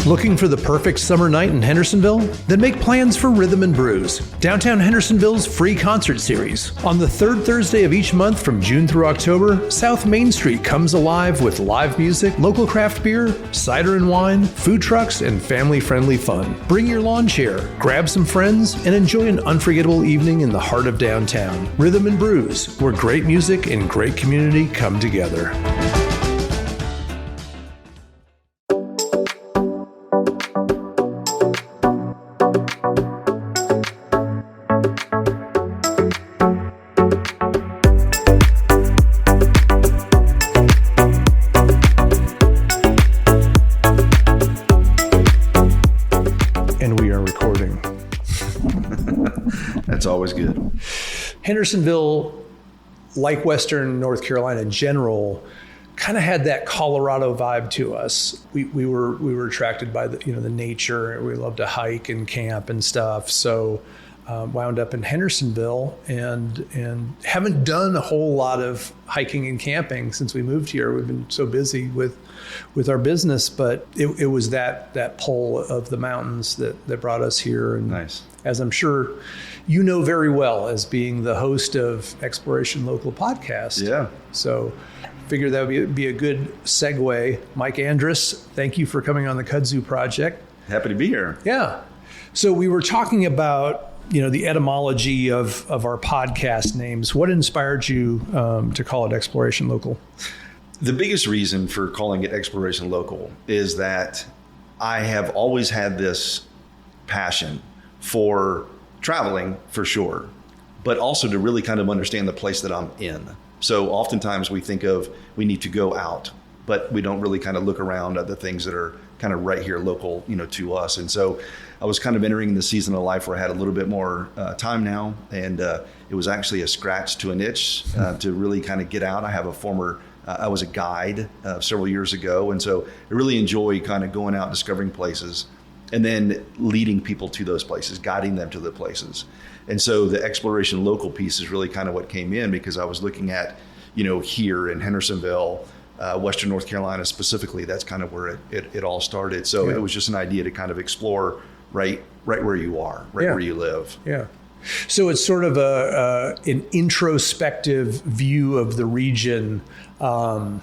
Looking for the perfect summer night in Hendersonville? Then make plans for Rhythm and Brews, downtown Hendersonville's free concert series. On the third Thursday of each month from June through October, South Main Street comes alive with live music, local craft beer, cider and wine, food trucks, and family-friendly fun. Bring your lawn chair, grab some friends, and enjoy an unforgettable evening in the heart of downtown. Rhythm and Brews, where great music and great community come together. That's always good. Hendersonville, like Western North Carolina in general, kind of had that Colorado vibe to us. We were attracted by the nature. We love to hike and camp and stuff. So wound up in Hendersonville and haven't done a whole lot of hiking and camping since we moved here. We've been so busy with our business, but it was that pull of the mountains that brought us here. And nice. As I'm sure you know very well, as being the host of Exploration Local podcast. Yeah. So figure that would be a good segue. Mike Andress, thank you for coming on the Kudzu Project. Happy to be here. Yeah. So we were talking about, the etymology of our podcast names. What inspired you to call it Exploration Local? The biggest reason for calling it Exploration Local is that I have always had this passion for traveling, for sure, but also to really kind of understand the place that I'm in. So oftentimes we think of we need to go out, but we don't really kind of look around at the things that are kind of right here local, to us. And so I was kind of entering the season of life where I had a little bit more time now, and it was actually a scratch to an itch to really kind of get out. I have I was a guide several years ago, and so I really enjoy kind of going out, discovering places, and then leading people to those places, guiding them to the places. And so the Exploration Local piece is really kind of what came in, because I was looking at, here in Hendersonville, Western North Carolina specifically, that's kind of where it all started. So It was just an idea to kind of explore right where you are, where you live. Yeah. So it's sort of an introspective view of the region. I'm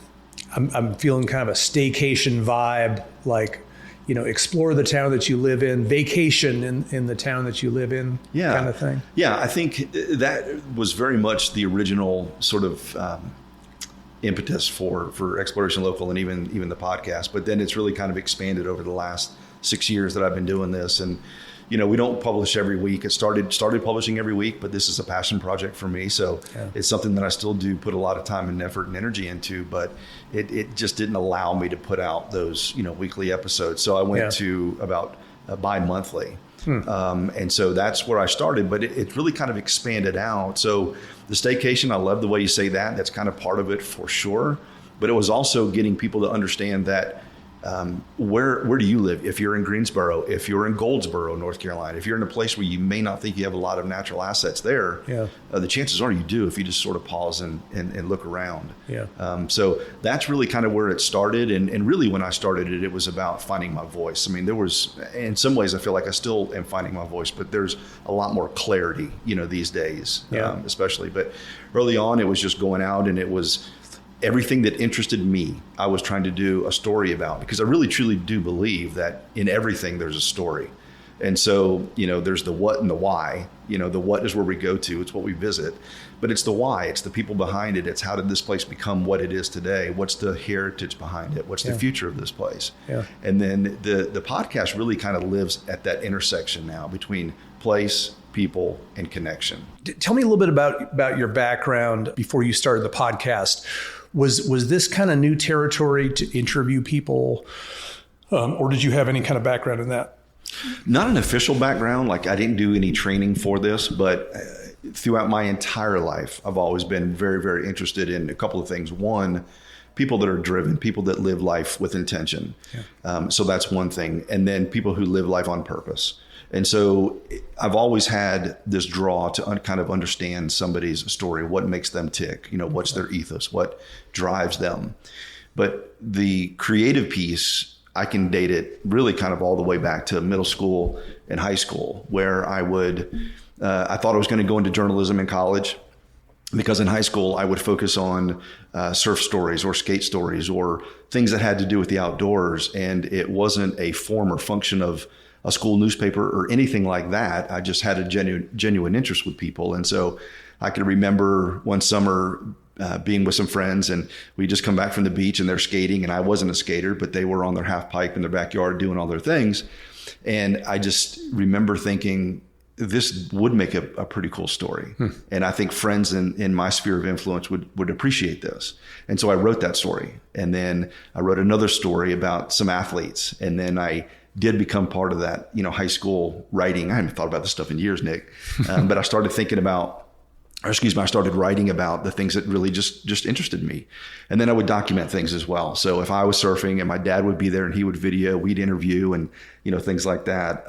feeling kind of a staycation vibe, like, explore the town that you live in, vacation in the town that you live in, kind of thing. Yeah, I think that was very much the original sort of impetus for Exploration Local and even the podcast. But then it's really kind of expanded over the last 6 years that I've been doing this. And, we don't publish every week. It started publishing every week, but this is a passion project for me. So It's something that I still do put a lot of time and effort and energy into, but it just didn't allow me to put out those, weekly episodes. So I went to about bi-monthly. And so that's where I started, but it really kind of expanded out. So the staycation, I love the way you say that. That's kind of part of it for sure. But it was also getting people to understand that where do you live? If you're in Greensboro, if you're in Goldsboro, North Carolina, if you're in a place where you may not think you have a lot of natural assets there, the chances are you do if you just sort of pause and look around. So that's really kind of where it started. And really when I started it was about finding my voice. I mean, there was, in some ways I feel like I still am finding my voice, but there's a lot more clarity, these days, especially. But early on it was just going out, and it was everything that interested me, I was trying to do a story about, because I really truly do believe that in everything there's a story. And so, there's the what and the why. The what is where we go to, it's what we visit, but it's the why, it's the people behind it. It's how did this place become what it is today? What's the heritage behind it? What's the future of this place? And then the podcast really kind of lives at that intersection now between place, people, and connection. Tell me a little bit about your background before you started the podcast. Was this kind of new territory to interview people, or did you have any kind of background in that? Not an official background, like I didn't do any training for this, but throughout my entire life, I've always been very, very interested in a couple of things. One, people that are driven, people that live life with intention. So that's one thing. And then people who live life on purpose. And so I've always had this draw to kind of understand somebody's story, what makes them tick, what's their ethos, what drives them. But the creative piece I can date it really kind of all the way back to middle school and high school, where I thought I was going to go into journalism in college, because in high school I would focus on surf stories or skate stories or things that had to do with the outdoors. And it wasn't a form or function of a school newspaper or anything like that. I just had a genuine interest with people. And so I can remember one summer being with some friends, and we just come back from the beach and they're skating, and I wasn't a skater, but they were on their half pipe in their backyard doing all their things. And I just remember thinking, this would make a pretty cool story. And I think friends in my sphere of influence would appreciate this. And so I wrote that story. And then I wrote another story about some athletes. And then I did become part of that, high school writing. I haven't thought about this stuff in years, Nick. But I started I started writing about the things that really just interested me. And then I would document things as well. So if I was surfing and my dad would be there and he would video, we'd interview and, things like that.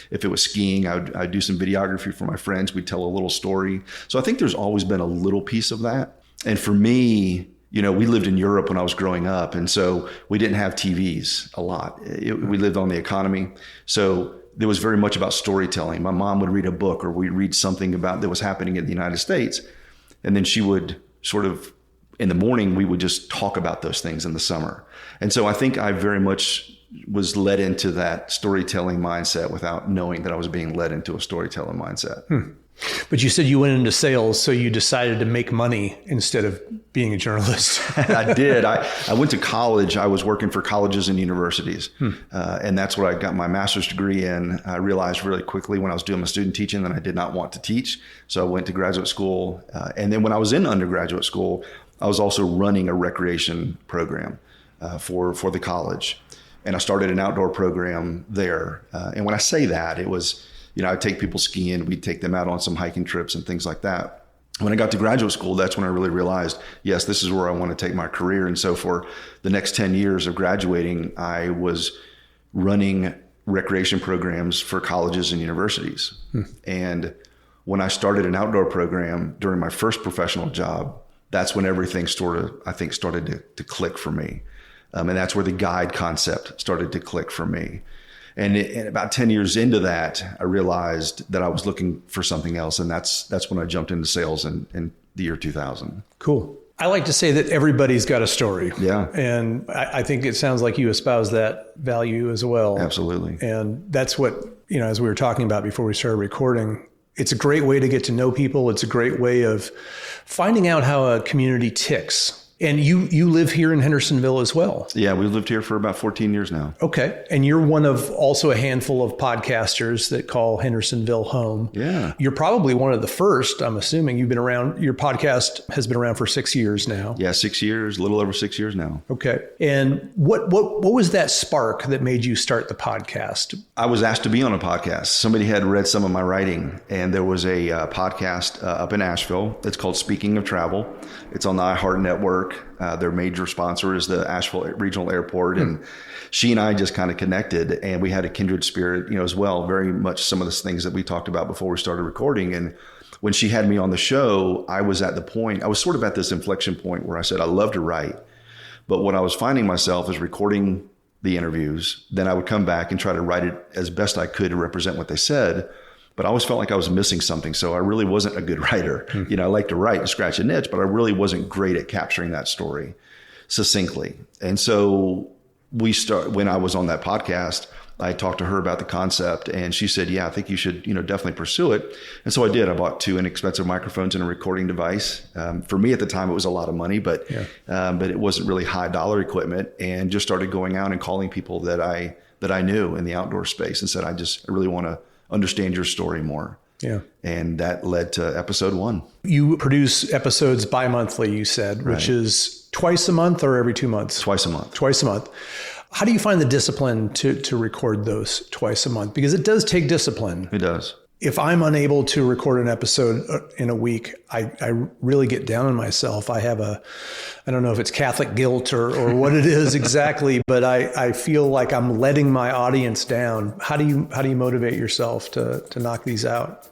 If it was skiing, I'd do some videography for my friends. We'd tell a little story. So I think there's always been a little piece of that. And for me, we lived in Europe when I was growing up. And so we didn't have TVs a lot. We lived on the economy. So there was very much about storytelling. My mom would read a book, or we'd read something that was happening in the United States. And then she would sort of, in the morning, we would just talk about those things in the summer. And so I think I very much was led into that storytelling mindset without knowing that I was being led into a storytelling mindset. But you said you went into sales, so you decided to make money instead of being a journalist. I did. I went to college. I was working for colleges and universities. And that's what I got my master's degree in. I realized really quickly when I was doing my student teaching that I did not want to teach. So I went to graduate school. And then when I was in undergraduate school, I was also running a recreation program for the college. And I started an outdoor program there. And when I say that, it was, I'd take people skiing. We'd take them out on some hiking trips and things like that. When I got to graduate school, that's when I really realized, yes, this is where I want to take my career. And so for the next 10 years of graduating, I was running recreation programs for colleges and universities. And when I started an outdoor program during my first professional job, that's when everything started to click for me. And that's where the guide concept started to click for me. And about 10 years into that, I realized that I was looking for something else. And that's when I jumped into sales in the year 2000. Cool. I like to say that everybody's got a story. Yeah. And I think it sounds like you espouse that value as well. Absolutely. And that's what, as we were talking about before we started recording, it's a great way to get to know people. It's a great way of finding out how a community ticks. And you live here in Hendersonville as well. Yeah, we've lived here for about 14 years now. Okay. And you're one of also a handful of podcasters that call Hendersonville home. Yeah. You're probably one of the first, I'm assuming. You've been around, your podcast has been around for 6 years now. Yeah, 6 years, a little over 6 years now. Okay. And what was that spark that made you start the podcast? I was asked to be on a podcast. Somebody had read some of my writing, and there was a podcast up in Asheville. It's called Speaking of Travel. It's on the Hearth Network. Their major sponsor is the Asheville Regional Airport. And she and I just kind of connected, and we had a kindred spirit, as well, very much some of the things that we talked about before we started recording. And when she had me on the show, I was sort of at this inflection point where I said, I love to write. But what I was finding myself is recording the interviews. Then I would come back and try to write it as best I could to represent what they said. But I always felt like I was missing something. So I really wasn't a good writer. I like to write and scratch an itch, but I really wasn't great at capturing that story succinctly. And so when I was on that podcast, I talked to her about the concept, and she said, yeah, I think you should, definitely pursue it. And so I did. I bought 2 inexpensive microphones and a recording device. For me at the time, it was a lot of money, but it wasn't really high dollar equipment, and just started going out and calling people that I knew in the outdoor space and said, I really want to understand your story more. Yeah. And that led to episode 1. You produce episodes bi-monthly, you said, which is twice a month or every 2 months? Twice a month. Twice a month. How do you find the discipline to record those twice a month? Because it does take discipline. It does. If I'm unable to record an episode in a week, I really get down on myself. I have I don't know if it's Catholic guilt or what it is exactly, but I feel like I'm letting my audience down. How do you motivate yourself to knock these out?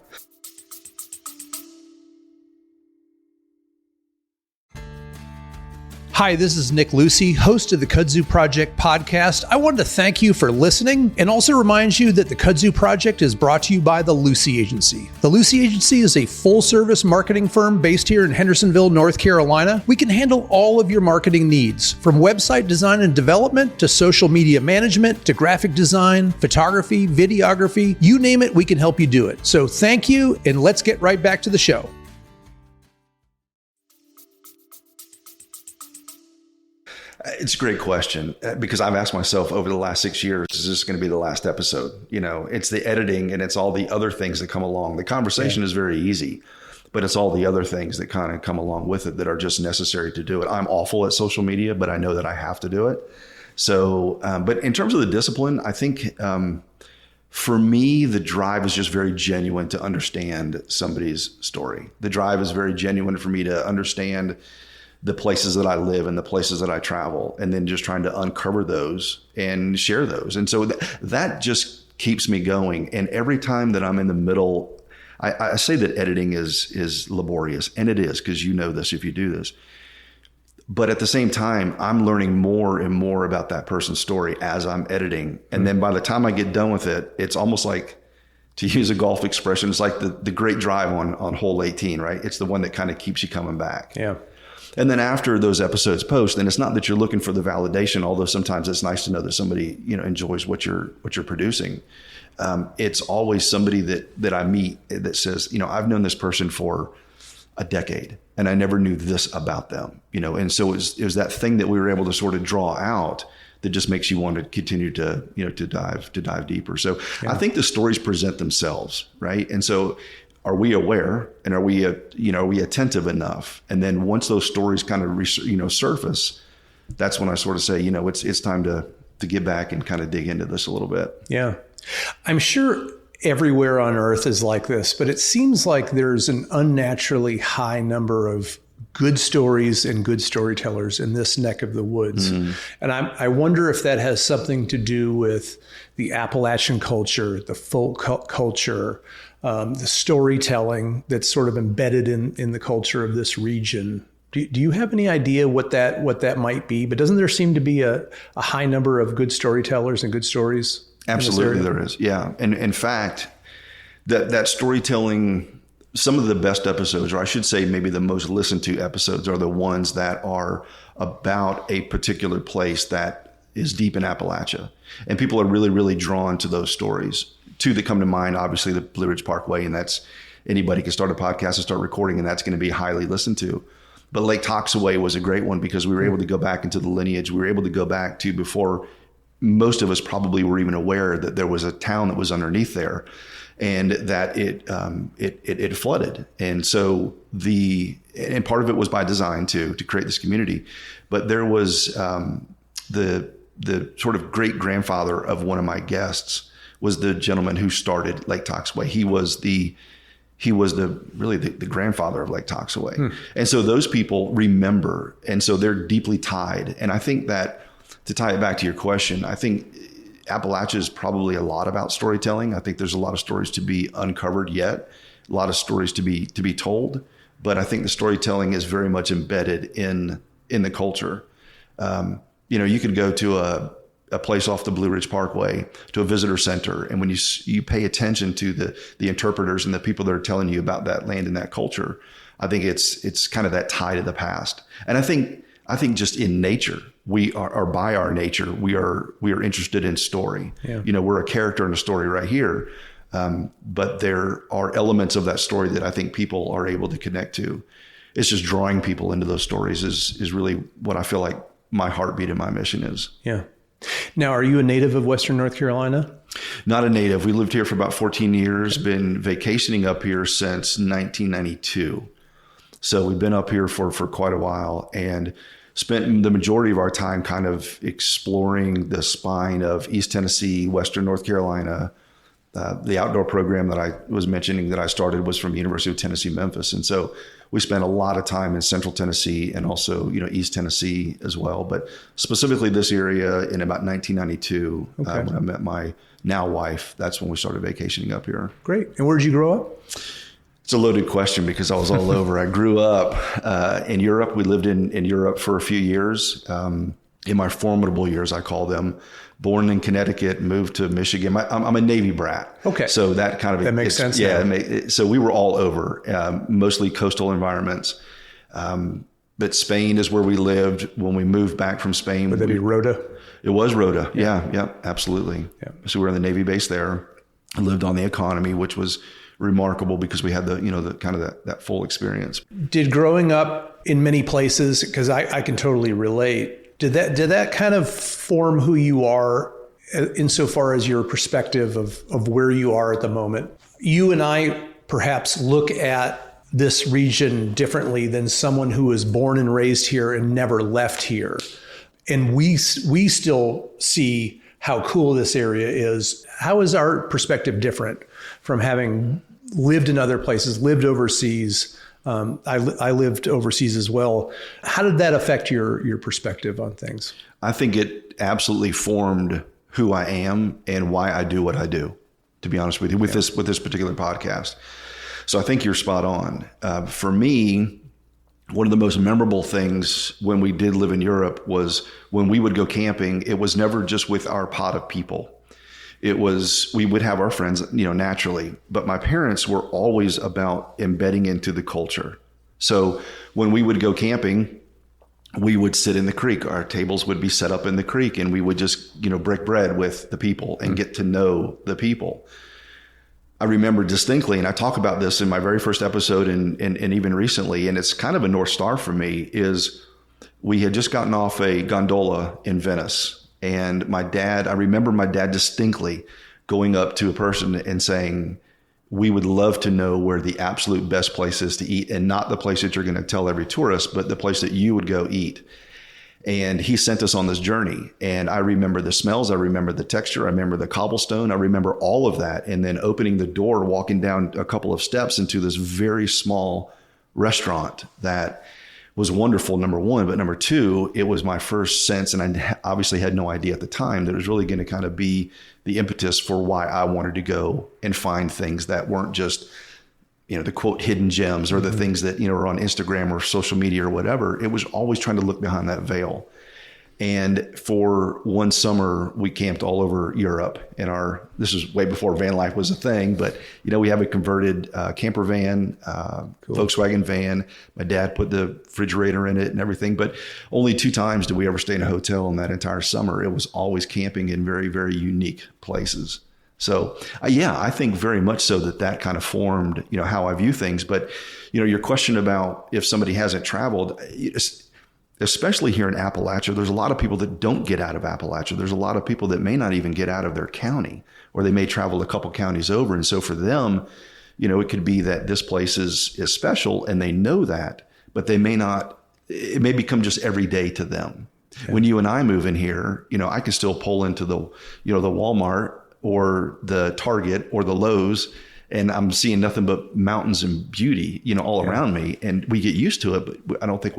Hi, this is Nick Lucy, host of the Kudzu Project podcast. I wanted to thank you for listening and also remind you that the Kudzu Project is brought to you by the Lucy Agency. The Lucy Agency is a full-service marketing firm based here in Hendersonville, North Carolina. We can handle all of your marketing needs, from website design and development to social media management to graphic design, photography, videography, you name it, we can help you do it. So thank you, and let's get right back to the show. It's a great question because I've asked myself over the last 6 years, is this going to be the last episode? You know, it's the editing and it's all the other things that come along. The conversation is very easy, but it's all the other things that kind of come along with it that are just necessary to do it. I'm awful at social media, but I know that I have to do it. So, but in terms of the discipline, I think for me, the drive is just very genuine to understand somebody's story. The drive is very genuine for me to understand the places that I live and the places that I travel, and then just trying to uncover those and share those. And so that just keeps me going. And every time that I'm in the middle, I say that editing is laborious, and it is, because you know this if you do this. But at the same time, I'm learning more and more about that person's story as I'm editing. And then by the time I get done with it, it's almost like, to use a golf expression, it's like the great drive on hole 18, right? It's the one that kind of keeps you coming back. Yeah. And then after those episodes post, and it's not that you're looking for the validation, although sometimes it's nice to know that somebody, you know, enjoys what you're producing. It's always somebody that I meet that says, you know, I've known this person for a decade and I never knew this about them, you know. And so it was that thing that we were able to sort of draw out that just makes you want to continue to, you know, to dive deeper. So I think the stories present themselves, right? And so are we aware, and are we attentive enough? And then once those stories kind of surface, that's when I sort of say, you know, it's time to get back and kind of dig into this a little bit. Yeah. I'm sure everywhere on earth is like this, but it seems like there's an unnaturally high number of good stories and good storytellers in this neck of the woods. Mm-hmm. And I wonder if that has something to do with the Appalachian culture, the folk culture, the storytelling that's sort of embedded in the culture of this region. Do you have any idea what that might be? But doesn't there seem to be a high number of good storytellers and good stories? Absolutely, there is. Yeah. And in fact, that storytelling, some of the best episodes, or I should say maybe the most listened to episodes, are the ones that are about a particular place that is deep in Appalachia. And people are really, really drawn to those stories. Two that come to mind, obviously the Blue Ridge Parkway, and that's anybody can start a podcast and start recording, and that's going to be highly listened to. But Lake Toxaway was a great one because we were able to go back into the lineage. We were able to go back to before most of us probably were even aware that there was a town that was underneath there, and that it flooded. And so and part of it was by design to create this community. But there was the sort of great grandfather of one of my guests was the gentleman who started Lake Toxaway. He was the grandfather of Lake Toxaway. And so those people remember, and so they're deeply tied. And I think that, to tie it back to your question, I think Appalachia is probably a lot about storytelling. I think there's a lot of stories to be uncovered yet, a lot of stories to be told. But I think the storytelling is very much embedded in the culture. You know, you could go to a place off the Blue Ridge Parkway, to a visitor center, and when you pay attention to the interpreters and the people that are telling you about that land and that culture, I think it's kind of that tie to the past. And I think just in nature, we are by our nature, we are interested in story. Yeah. You know, we're a character in a story right here, but there are elements of that story that I think people are able to connect to. It's just drawing people into those stories is really what I feel like my heartbeat and my mission is. Yeah. Now, are you a native of Western North Carolina? Not a native. We lived here for about 14 years, been vacationing up here since 1992. So we've been up here for quite a while, and spent the majority of our time kind of exploring the spine of East Tennessee, Western North Carolina. The outdoor program that I was mentioning that I started was from the University of Tennessee, Memphis. And so we spent a lot of time in Central Tennessee and also, you know, East Tennessee as well. But specifically this area in about 1992, when I met my now wife, that's when we started vacationing up here. Great. And where did you grow up? It's a loaded question because I was all over. I grew up in Europe. We lived in Europe for a few years. In my formidable years, I call them. Born in Connecticut, moved to Michigan. I'm a Navy brat. Okay. So that kind of... That makes sense. Yeah. So we were all over, mostly coastal environments. But Spain is where we lived. When we moved back from Spain... Would that be Rota? It was Rota. Yeah, absolutely. Yeah. So we were on the Navy base there. I lived on the economy, which was remarkable because we had the kind of that full experience. Did growing up in many places, because I can totally relate, did that kind of form who you are insofar as your perspective of where you are at the moment? You and I perhaps look at this region differently than someone who was born and raised here and never left here. And we still see how cool this area is. How is our perspective different from having lived in other places, lived overseas? I lived overseas as well. How did that affect your perspective on things? I think it absolutely formed who I am and why I do what I do, to be honest with you, with this particular podcast. So I think you're spot on. For me, one of the most memorable things when we did live in Europe was when we would go camping, it was never just with our pot of people. It was, we would have our friends, naturally, but my parents were always about embedding into the culture. So when we would go camping, we would sit in the creek. Our tables would be set up in the creek and we would just, break bread with the people and get to know the people. I remember distinctly, and I talk about this in my very first episode and even recently, and it's kind of a North Star for me, is we had just gotten off a gondola in Venice. And I remember my dad distinctly going up to a person and saying, we would love to know where the absolute best place is to eat, and not the place that you're going to tell every tourist, but the place that you would go eat. And he sent us on this journey. And I remember the smells. I remember the texture. I remember the cobblestone. I remember all of that. And then opening the door, walking down a couple of steps into this very small restaurant that was wonderful, number one. But number two, it was my first sense, and I obviously had no idea at the time, that it was really going to kind of be the impetus for why I wanted to go and find things that weren't just, the quote hidden gems or the things that, are on Instagram or social media or whatever. It was always trying to look behind that veil. And for one summer, we camped all over Europe this is way before van life was a thing, but, we have a converted camper van, cool. Volkswagen van. My dad put the refrigerator in it and everything, but only 2 times did we ever stay in a hotel in that entire summer. It was always camping in very, very unique places. So, I think very much so that kind of formed, how I view things. But, your question about if somebody hasn't traveled, especially here in Appalachia, there's a lot of people that don't get out of Appalachia. There's a lot of people that may not even get out of their county, or they may travel a couple counties over. And so for them, it could be that this place is special and they know that, but they may not, it may become just every day to them. Okay. When you and I move in here, I can still pull into the Walmart or the Target or the Lowe's, and I'm seeing nothing but mountains and beauty, all around me. And we get used to it, but I don't think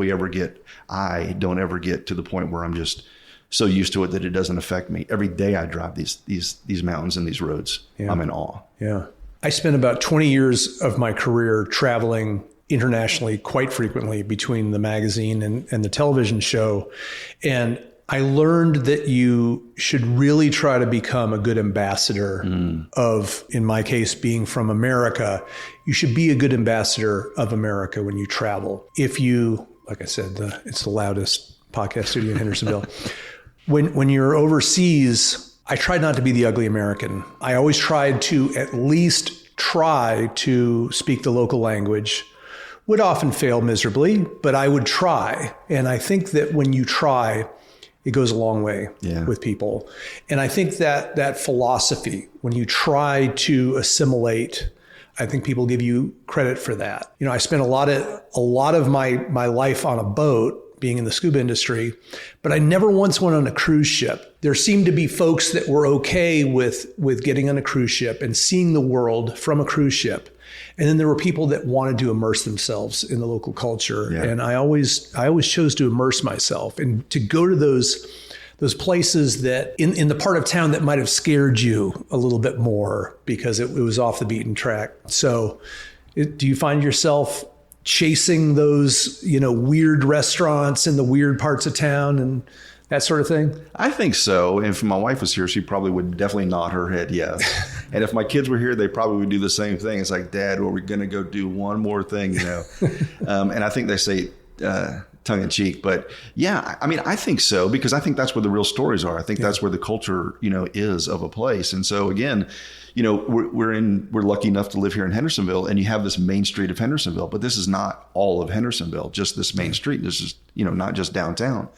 I don't ever get to the point where I'm just so used to it that it doesn't affect me. Every day I drive these mountains and these roads, I'm in awe. Yeah. I spent about 20 years of my career traveling internationally quite frequently between the magazine and the television show. And I learned that you should really try to become a good ambassador of, in my case, being from America. You should be a good ambassador of America when you travel. If you, like I said, it's the loudest podcast studio in Hendersonville. When you're overseas, I tried not to be the ugly American. I always tried to at least try to speak the local language. Would often fail miserably, but I would try. And I think that when you try, it goes a long way with people. And I think that philosophy, when you try to assimilate, I think people give you credit for that. I spent a lot of my life on a boat, being in the scuba industry, but I never once went on a cruise ship. There seemed to be folks that were okay with getting on a cruise ship and seeing the world from a cruise ship. And then there were people that wanted to immerse themselves in the local culture. Yeah. And I always chose to immerse myself and to go to those places that in the part of town that might have scared you a little bit more because it was off the beaten track. So Do you find yourself chasing those, weird restaurants in the weird parts of town and that sort of thing? I think so. And if my wife was here, she probably would definitely nod her head yes. And if my kids were here, they probably would do the same thing. It's like, Dad, are we going to go do one more thing? And I think they say tongue in cheek, but yeah, I mean, I think so, because I think that's where the real stories are. I think that's where the culture, is of a place. And so again, we're lucky enough to live here in Hendersonville, and you have this main street of Hendersonville, but this is not all of Hendersonville, just this main street. This is, not just downtown.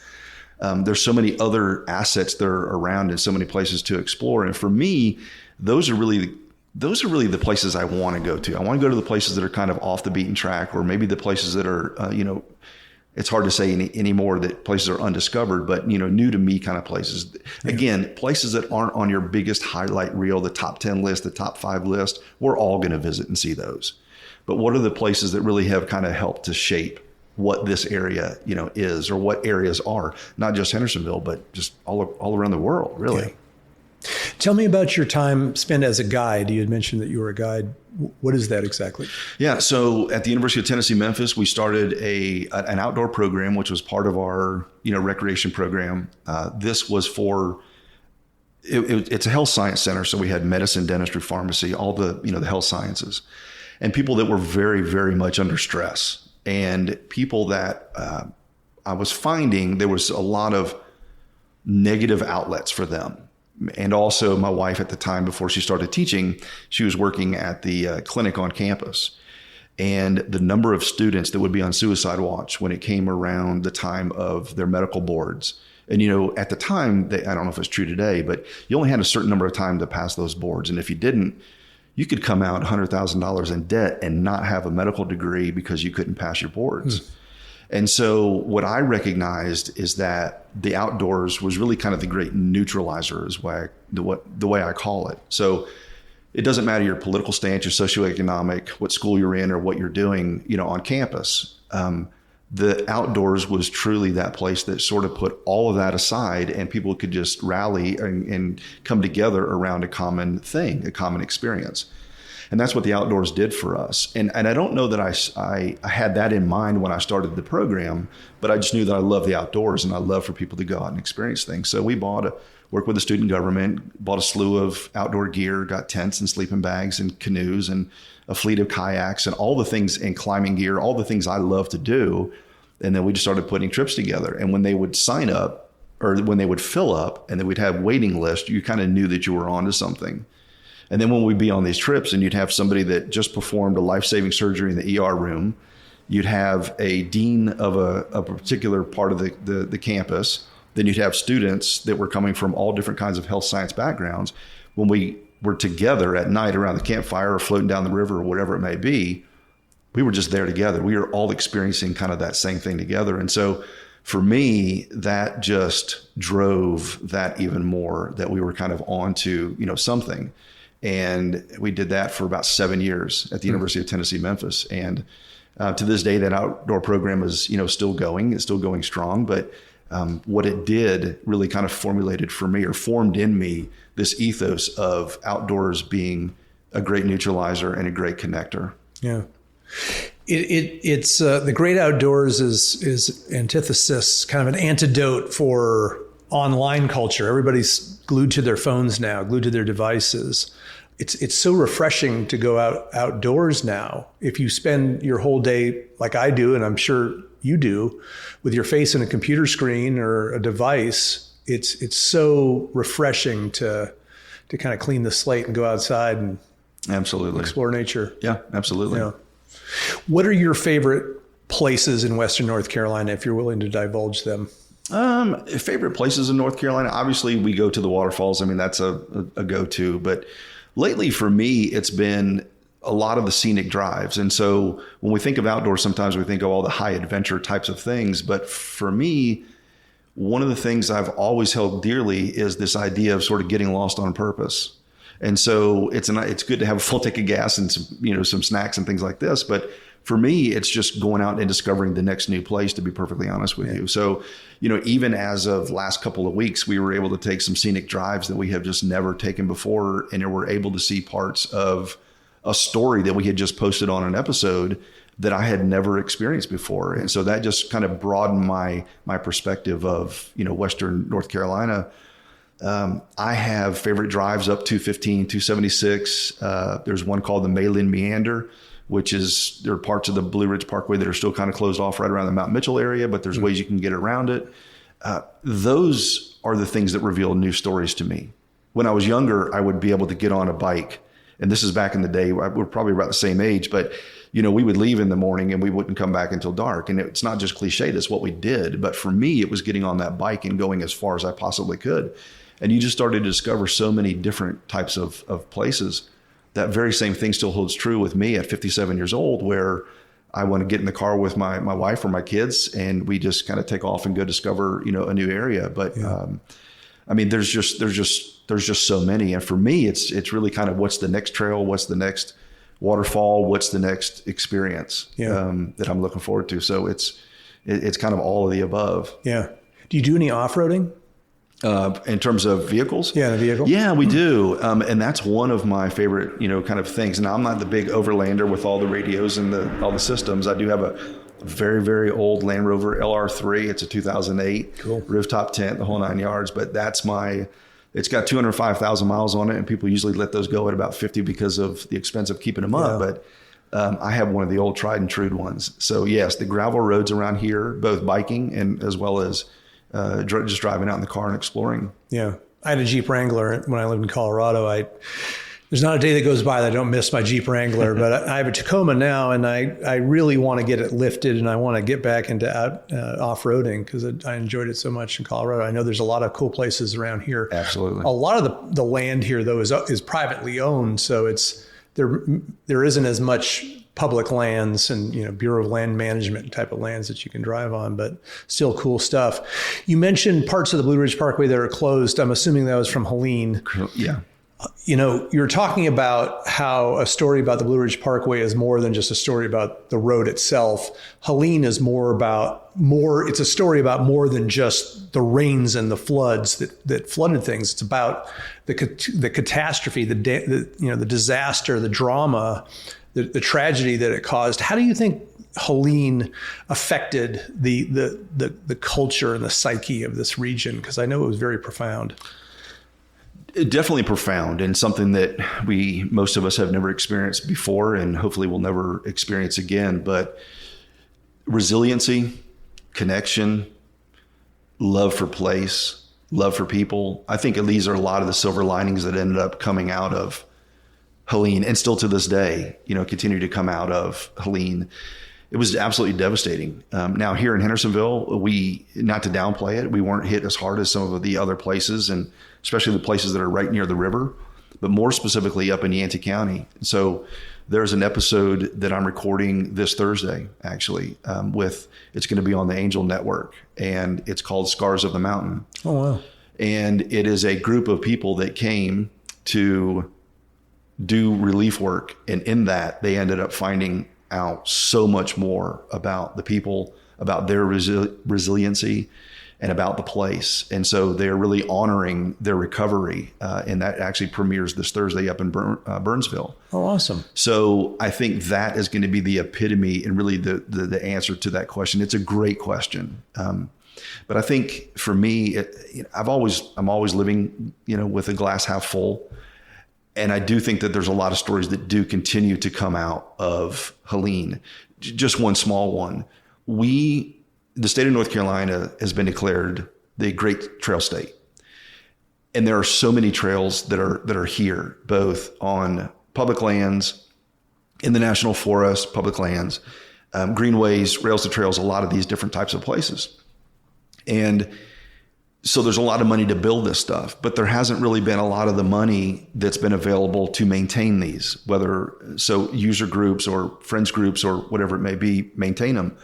There's so many other assets that are around and so many places to explore. And for me, those are really the places I want to go to. I want to go to the places that are kind of off the beaten track, or maybe the places that are, it's hard to say anymore that places are undiscovered, but, new to me kind of places. Again, places that aren't on your biggest highlight reel, the top 10 list, the top 5 list, we're all going to visit and see those. But what are the places that really have kind of helped to shape what this area, is, or what areas are, not just Hendersonville, but just all around the world, really. Yeah. Tell me about your time spent as a guide. You had mentioned that you were a guide. What is that exactly? Yeah. So at the University of Tennessee, Memphis, we started an outdoor program, which was part of our, recreation program. This was for, it's a health science center. So we had medicine, dentistry, pharmacy, all the, the health sciences, and people that were very, very much under stress, and people that I was finding there was a lot of negative outlets for them. And also my wife at the time, before she started teaching, she was working at the clinic on campus. And the number of students that would be on suicide watch when it came around the time of their medical boards. And, at the time, I don't know if it's true today, but you only had a certain number of time to pass those boards. And if you didn't, you could come out $100,000 in debt and not have a medical degree because you couldn't pass your boards. And so what I recognized is that the outdoors was really kind of the great neutralizer, is the way I call it. So it doesn't matter your political stance, your socioeconomic, what school you're in, or what you're doing, on campus. The outdoors was truly that place that sort of put all of that aside, and people could just rally and come together around a common thing, a common experience. And that's what the outdoors did for us. And I don't know that I had that in mind when I started the program, but I just knew that I love the outdoors and I love for people to go out and experience things. So we worked with the student government, bought a slew of outdoor gear, got tents and sleeping bags and canoes and a fleet of kayaks and all the things, and climbing gear, all the things I love to do. And then we just started putting trips together. And when they would sign up, or when they would fill up and then we'd have waiting lists, you kind of knew that you were onto something. And then when we'd be on these trips and you'd have somebody that just performed a life-saving surgery in the ER room, you'd have a dean of a particular part of the campus, then you'd have students that were coming from all different kinds of health science backgrounds. When we were together at night around the campfire or floating down the river or whatever it may be, we were just there together. We were all experiencing kind of that same thing together. And so for me, that just drove that even more, that we were kind of onto, something. And we did that for about 7 years at the University of Tennessee, Memphis. And to this day, that outdoor program is, still going. It's still going strong. But what it did really kind of formulated for me, or formed in me, this ethos of outdoors being a great neutralizer and a great connector. Yeah. It's the great outdoors is antithesis, kind of an antidote for online culture. Everybody's glued to their phones now, glued to their devices. It's so refreshing to go outdoors now. If you spend your whole day, like I do, and I'm sure you do, with your face in a computer screen or a device, it's so refreshing to kind of clean the slate and go outside and absolutely explore nature. Yeah, absolutely. Yeah. What are your favorite places in Western North Carolina, if you're willing to divulge them? Favorite places in North Carolina, obviously we go to the waterfalls. I mean, that's a go-to, but lately for me, it's been a lot of the scenic drives. And so when we think of outdoors, sometimes we think of all the high adventure types of things. But for me, one of the things I've always held dearly is this idea of sort of getting lost on purpose. And so it's good to have a full tank of gas and some snacks and things like this. But for me, it's just going out and discovering the next new place, to be perfectly honest with you. So, even as of last couple of weeks, we were able to take some scenic drives that we have just never taken before. And we're able to see parts of a story that we had just posted on an episode that I had never experienced before. And so that just kind of broadened my perspective of, Western North Carolina. I have favorite drives up 215, 276. There's one called the Malin Meander, there are parts of the Blue Ridge Parkway that are still kind of closed off right around the Mount Mitchell area, but there's ways you can get around it. Those are the things that reveal new stories to me. When I was younger, I would be able to get on a bike, and this is back in the day. We're probably about the same age, but we would leave in the morning and we wouldn't come back until dark. And it's not just cliche, that's what we did. But for me, it was getting on that bike and going as far as I possibly could. And you just started to discover so many different types of places. That very same thing still holds true with me at 57 years old, where I want to get in the car with my wife or my kids, and we just kind of take off and go discover, a new area. But there's just so many. And for me, it's really kind of what's the next trail, what's the next waterfall, what's the next experience that I'm looking forward to. So it's kind of all of the above. Yeah. Do you do any off-roading? In terms of vehicles? Yeah, the vehicle. Yeah, we do. And that's one of my favorite, kind of things. Now, I'm not the big overlander with all the radios and all the systems. I do have a very, very old Land Rover LR3. It's a 2008 rooftop tent, the whole 9 yards. But it's got 205,000 miles on it, and people usually let those go at about 50 because of the expense of keeping them up. But I have one of the old tried and true ones. So yes, the gravel roads around here, both biking and as well as just driving out in the car and exploring. Yeah. I had a Jeep Wrangler when I lived in Colorado. There's not a day that goes by that I don't miss my Jeep Wrangler, but I have a Tacoma now, and I really want to get it lifted, and I want to get back into off-roading because I enjoyed it so much in Colorado. I know there's a lot of cool places around here. Absolutely. A lot of the land here, though, is privately owned, so there isn't as much public lands and Bureau of Land Management type of lands that you can drive on, but still cool stuff. You mentioned parts of the Blue Ridge Parkway that are closed. I'm assuming that was from Helene. Yeah. You're talking about how a story about the Blue Ridge Parkway is more than just a story about the road itself. Helene is it's a story about more than just the rains and the floods that flooded things. It's about the catastrophe, the disaster, the drama, the tragedy that it caused. How do you think Helene affected the culture and the psyche of this region? Because I know it was very profound. Definitely profound, and something that most of us have never experienced before, and hopefully we'll never experience again. But resiliency, connection, love for place, love for people. I think these are a lot of the silver linings that ended up coming out of Helene, and still to this day, continue to come out of Helene. It was absolutely devastating. Now here in Hendersonville, not to downplay it, we weren't hit as hard as some of the other places, and especially the places that are right near the river, but more specifically up in Yancey County. So there's an episode that I'm recording this Thursday, actually, it's going to be on the Angel Network, and it's called Scars of the Mountain. Oh, wow. And it is a group of people that came to do relief work. And in that, they ended up finding out so much more about the people, about their resiliency, and about the place. And so they're really honoring their recovery. And that actually premieres this Thursday up in Burnsville. Oh, awesome. So I think that is going to be the epitome and really the answer to that question. It's a great question. But I think for me, I'm always living, with a glass half full. And I do think that there's a lot of stories that do continue to come out of Helene. Just one small one. The state of North Carolina has been declared the Great Trail State. And there are so many trails that are here, both on public lands, in the national forest, public lands, greenways, rails to trails, a lot of these different types of places. And so there's a lot of money to build this stuff, but there hasn't really been a lot of the money that's been available to maintain these, so user groups or friends groups or whatever it may be, maintain them.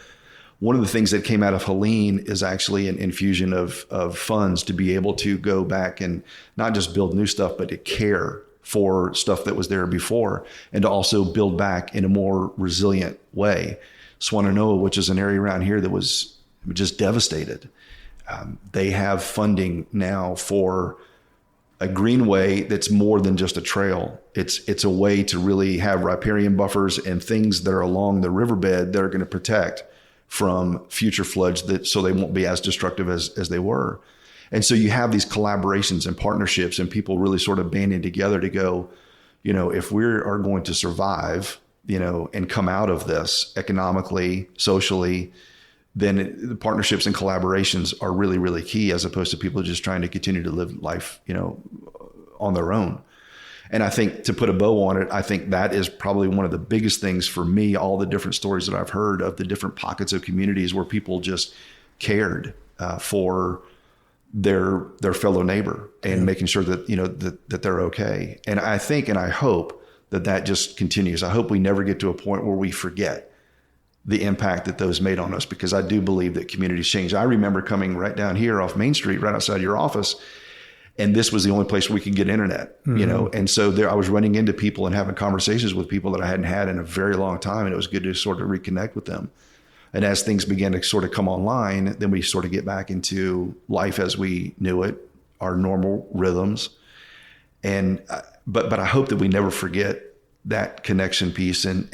One of the things that came out of Helene is actually an infusion of funds to be able to go back and not just build new stuff, but to care for stuff that was there before, and to also build back in a more resilient way. Swannanoa, which is an area around here that was just devastated. They have funding now for a greenway that's more than just a trail. It's a way to really have riparian buffers and things that are along the riverbed that are going to protect from future floods, so they won't be as destructive as they were. And so you have these collaborations and partnerships and people really sort of banding together to go, if we are going to survive, and come out of this economically, socially, then the partnerships and collaborations are really, really key, as opposed to people just trying to continue to live life, on their own. And I think, to put a bow on it, I think that is probably one of the biggest things for me, all the different stories that I've heard of the different pockets of communities where people just cared for their fellow neighbor and making sure that, that they're okay. And I think, and I hope that just continues. I hope we never get to a point where we forget the impact that those made on us, because I do believe that communities change. I remember coming right down here off Main Street, right outside your office, and this was the only place where we could get internet, and so I was running into people and having conversations with people that I hadn't had in a very long time, and it was good to sort of reconnect with them. And as things began to sort of come online, then we sort of get back into life as we knew it, our normal rhythms. And but I hope that we never forget that connection piece and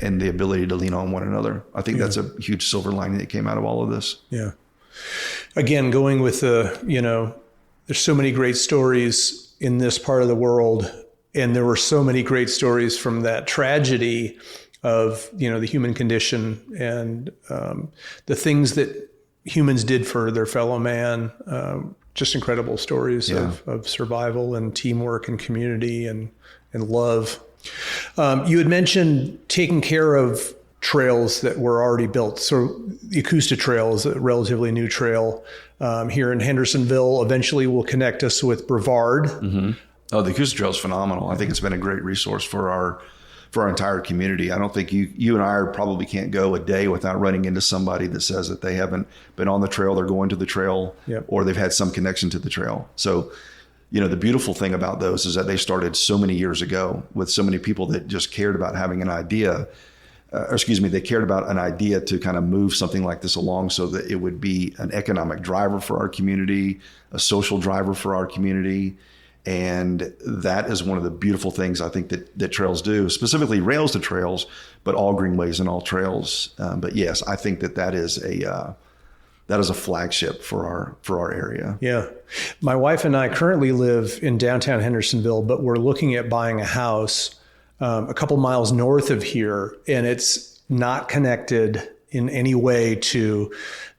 the ability to lean on one another. I think that's a huge silver lining that came out of all of this. Yeah. Again, going with there's so many great stories in this part of the world, and there were so many great stories from that tragedy of, the human condition and the things that humans did for their fellow man. Just incredible stories of survival and teamwork and community and love. You had mentioned taking care of trails that were already built. So the Acosta Trail is a relatively new trail here in Hendersonville. Eventually will connect us with Brevard. Mm-hmm. Oh, the Acosta Trail is phenomenal. I think it's been a great resource for our entire community. I don't think you and I probably can't go a day without running into somebody that says that they haven't been on the trail, they're going to the trail, or they've had some connection to the trail. So, the beautiful thing about those is that they started so many years ago with so many people that just cared about having an idea. They cared about an idea to kind of move something like this along so that it would be an economic driver for our community, a social driver for our community. And that is one of the beautiful things I think that trails do, specifically rails to trails, but all greenways and all trails. But yes, I think that is a flagship for our area. Yeah. My wife and I currently live in downtown Hendersonville, but we're looking at buying a house a couple miles north of here, and it's not connected in any way to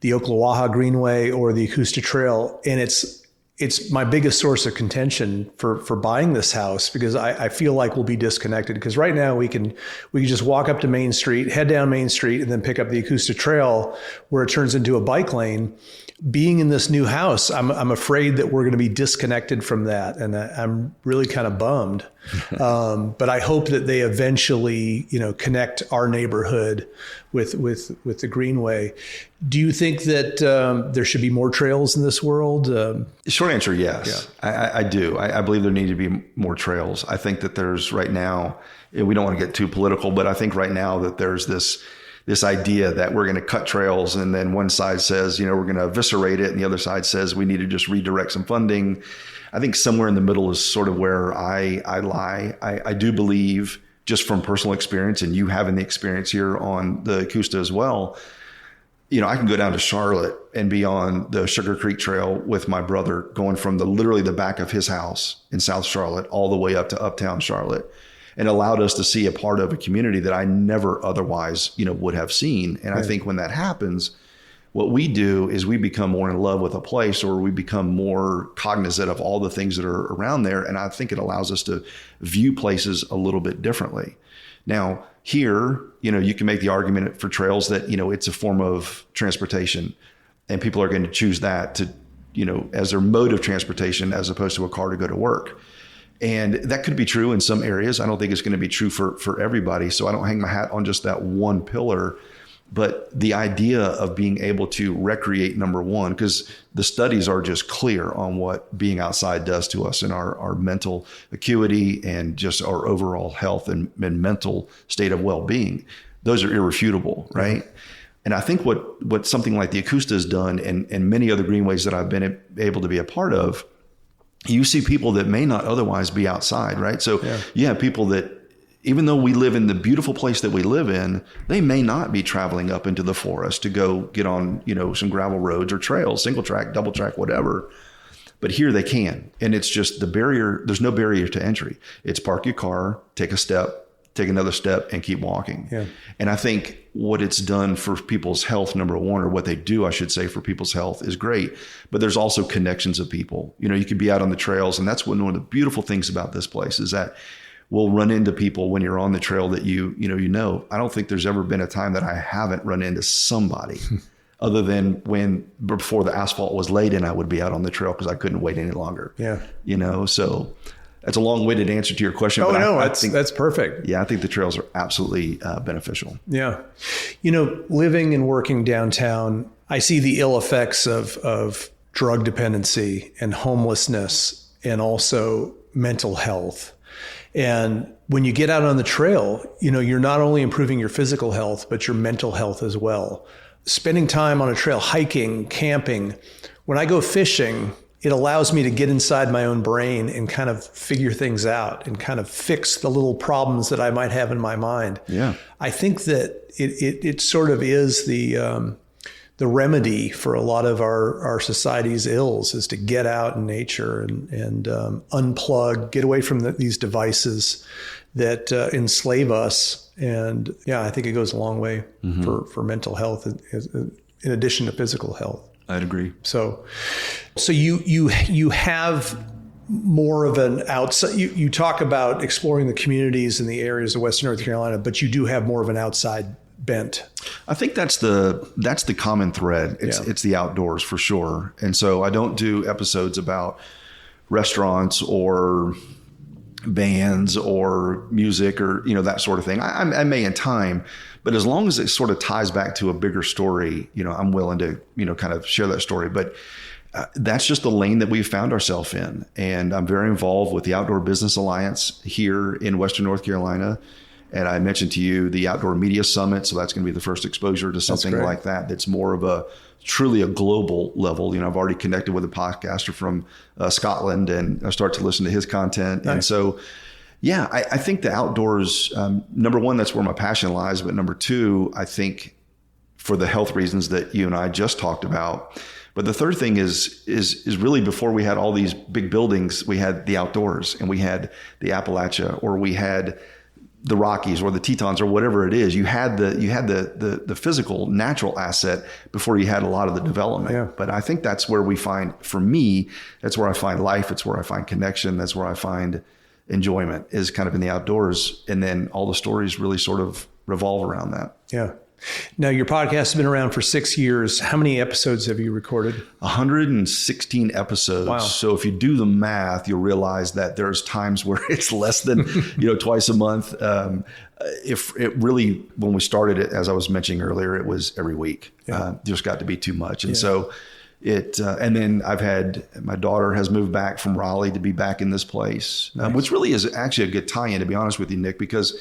the Ocklawaha Greenway or the Acosta Trail. And it's my biggest source of contention for buying this house, because I feel like we'll be disconnected, because right now we can just walk up to Main Street, head down Main Street, and then pick up the Acosta Trail where it turns into a bike lane. Being in this new house, I'm afraid that we're going to be disconnected from that. And I'm really kind of bummed. But I hope that they eventually, connect our neighborhood with the Greenway. Do you think that there should be more trails in this world? Short answer, yes. Yeah. I do. I believe there need to be more trails. I think that there's right now, we don't want to get too political, but I think right now that there's this idea that we're going to cut trails, and then one side says, we're going to eviscerate it, and the other side says we need to just redirect some funding. I think somewhere in the middle is sort of where I lie. I do believe, just from personal experience, and you having the experience here on the Acosta as well, I can go down to Charlotte and be on the Sugar Creek Trail with my brother, going from literally the back of his house in South Charlotte all the way up to Uptown Charlotte, and allowed us to see a part of a community that I never otherwise, would have seen. And I think when that happens, what we do is we become more in love with a place, or we become more cognizant of all the things that are around there. And I think it allows us to view places a little bit differently. Now, here, you can make the argument for trails that, it's a form of transportation, and people are going to choose that to, as their mode of transportation, as opposed to a car to go to work. And that could be true in some areas. I don't think it's going to be true for everybody. So I don't hang my hat on just that one pillar. But the idea of being able to recreate, number one, because the studies are just clear on what being outside does to us in our mental acuity and just our overall health and mental state of well-being. Those are irrefutable, right? And I think what something like the Acosta has done, and many other greenways that I've been able to be a part of, you see people that may not otherwise be outside, right? So you have people that, even though we live in the beautiful place that we live in, they may not be traveling up into the forest to go get on, some gravel roads or trails, single track, double track, whatever. But here they can. And it's just the barrier. There's no barrier to entry. It's park your car, take a step, take another step, and keep walking. Yeah. And I think what it's done for people's health, number one, or what they do, I should say, for people's health is great. But there's also connections of people. You can be out on the trails. And that's one of the beautiful things about this place is that we'll run into people when you're on the trail that I don't think there's ever been a time that I haven't run into somebody other than before the asphalt was laid and I would be out on the trail because I couldn't wait any longer. Yeah. So that's a long-winded answer to your question. Oh, no, I think that's perfect. Yeah, I think the trails are absolutely beneficial. Yeah. Living and working downtown, I see the ill effects of drug dependency and homelessness and also mental health. And when you get out on the trail, you're not only improving your physical health, but your mental health as well. Spending time on a trail, hiking, camping. When I go fishing, it allows me to get inside my own brain and kind of figure things out and kind of fix the little problems that I might have in my mind. Yeah. I think that it sort of is the remedy for a lot of our society's ills is to get out in nature and unplug, get away from these devices that enslave us. And I think it goes a long way for mental health in addition to physical health. I'd agree. So you have more of an outside, you talk about exploring the communities in the areas of Western North Carolina, but you do have more of an outside bent. I think that's the common thread. It's the outdoors for sure. And so I don't do episodes about restaurants or bands or music or, that sort of thing. I may in time, but as long as it sort of ties back to a bigger story, I'm willing to, kind of share that story. But that's just the lane that we've found ourselves in. And I'm very involved with the Outdoor Business Alliance here in Western North Carolina. And I mentioned to you the Outdoor Media Summit. So that's going to be the first exposure to something like that. That's more of truly a global level. I've already connected with a podcaster from Scotland and I start to listen to his content. Nice. And so, I think the outdoors, number one, that's where my passion lies. But number two, I think for the health reasons that you and I just talked about. But the third thing is really before we had all these big buildings, we had the outdoors and we had the Appalachia or we had the Rockies or the Tetons or whatever it is. You had the physical natural asset before you had a lot of the development. Yeah. But I think that's where for me, that's where I find life. It's where I find connection. That's where I find enjoyment is kind of in the outdoors. And then all the stories really sort of revolve around that. Yeah. Now, your podcast has been around for 6 years. How many episodes have you recorded? 116 episodes. Wow. So if you do the math, you'll realize that there's times where it's less than, twice a month. If it really, when we started it, as I was mentioning earlier, it was every week. Yeah. Just got to be too much. And so and then my daughter has moved back from Raleigh to be back in this place, nice. Which really is actually a good tie-in, to be honest with you, Nick, because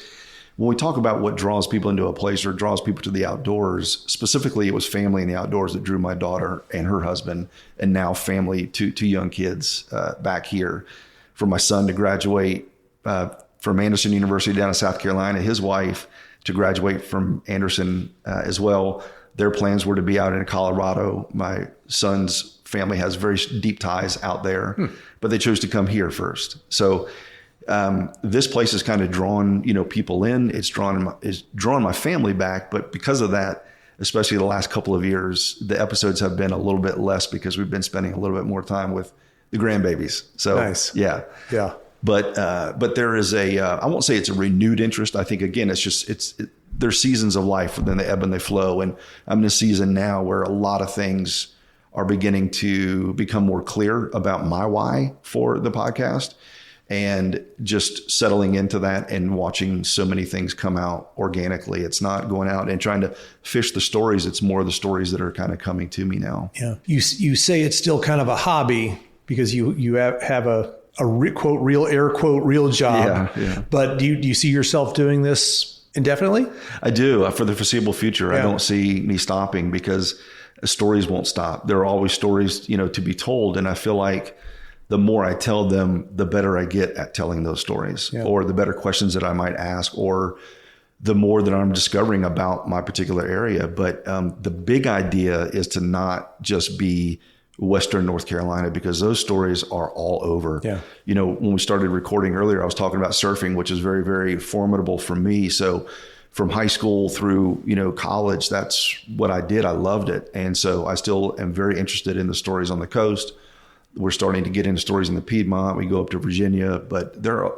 when we talk about what draws people into a place or draws people to the outdoors, specifically it was family in the outdoors that drew my daughter and her husband, and now family, two young kids back here. For my son to graduate from Anderson University down in South Carolina, his wife to graduate from Anderson as well. Their plans were to be out in Colorado. My son's family has very deep ties out there, but they chose to come here first. So this place has kind of drawn, people in. It's drawn my family back, but because of that, especially the last couple of years, the episodes have been a little bit less because we've been spending a little bit more time with the grandbabies. So nice. Yeah. But there is I won't say it's a renewed interest. I think again, there's seasons of life, then they ebb and they flow. And I'm in a season now where a lot of things are beginning to become more clear about my why for the podcast. And just settling into that and watching so many things come out organically. It's not going out and trying to fish the stories. It's more the stories that are kind of coming to me now. Yeah. You say it's still kind of a hobby because you have a quote, real air quote, real job. Yeah. But do you see yourself doing this indefinitely? I do. For the foreseeable future. Yeah. I don't see me stopping because stories won't stop. There are always stories, to be told. And I feel like the more I tell them, the better I get at telling those stories, or the better questions that I might ask, or the more that I'm discovering about my particular area. But the big idea is to not just be Western North Carolina, because those stories are all over. Yeah. You know, when we started recording earlier, I was talking about surfing, which is very, very formidable for me. So from high school through, you know, college, that's what I did. I loved it. And so I still am very interested in the stories on the coast. We're starting to get into stories in the Piedmont. We go up to Virginia, but the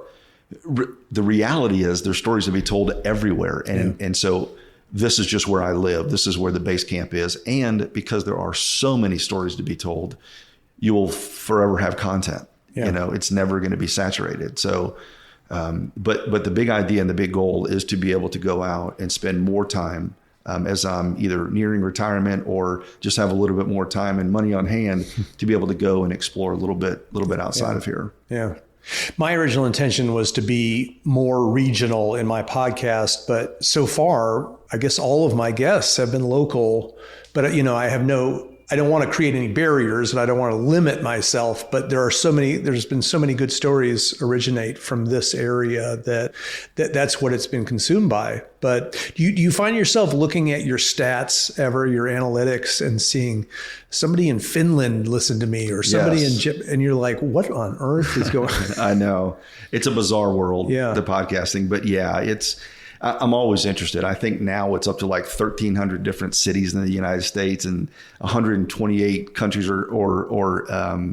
reality is there's stories to be told everywhere. And so this is just where I live. This is where the base camp is. And because there are so many stories to be told, you will forever have content. You know, it's never going to be saturated. So, but the big idea and the big goal is to be able to go out and spend more time as I'm either nearing retirement or just have a little bit more time and money on hand to be able to go and explore a little bit outside of here. Yeah. My original intention was to be more regional in my podcast, but so far, I guess all of my guests have been local, but you know, I don't want to create any barriers and I don't want to limit myself, but there's been so many good stories originate from this area that's what it's been consumed by. But do you find yourself looking at your stats ever, your analytics, and seeing somebody in Finland listen to me or somebody in Japan, and you're like, what on earth is going on? I know. It's a bizarre world, the podcasting, but I'm always interested. I think now it's up to like 1,300 different cities in the United States and 128 countries or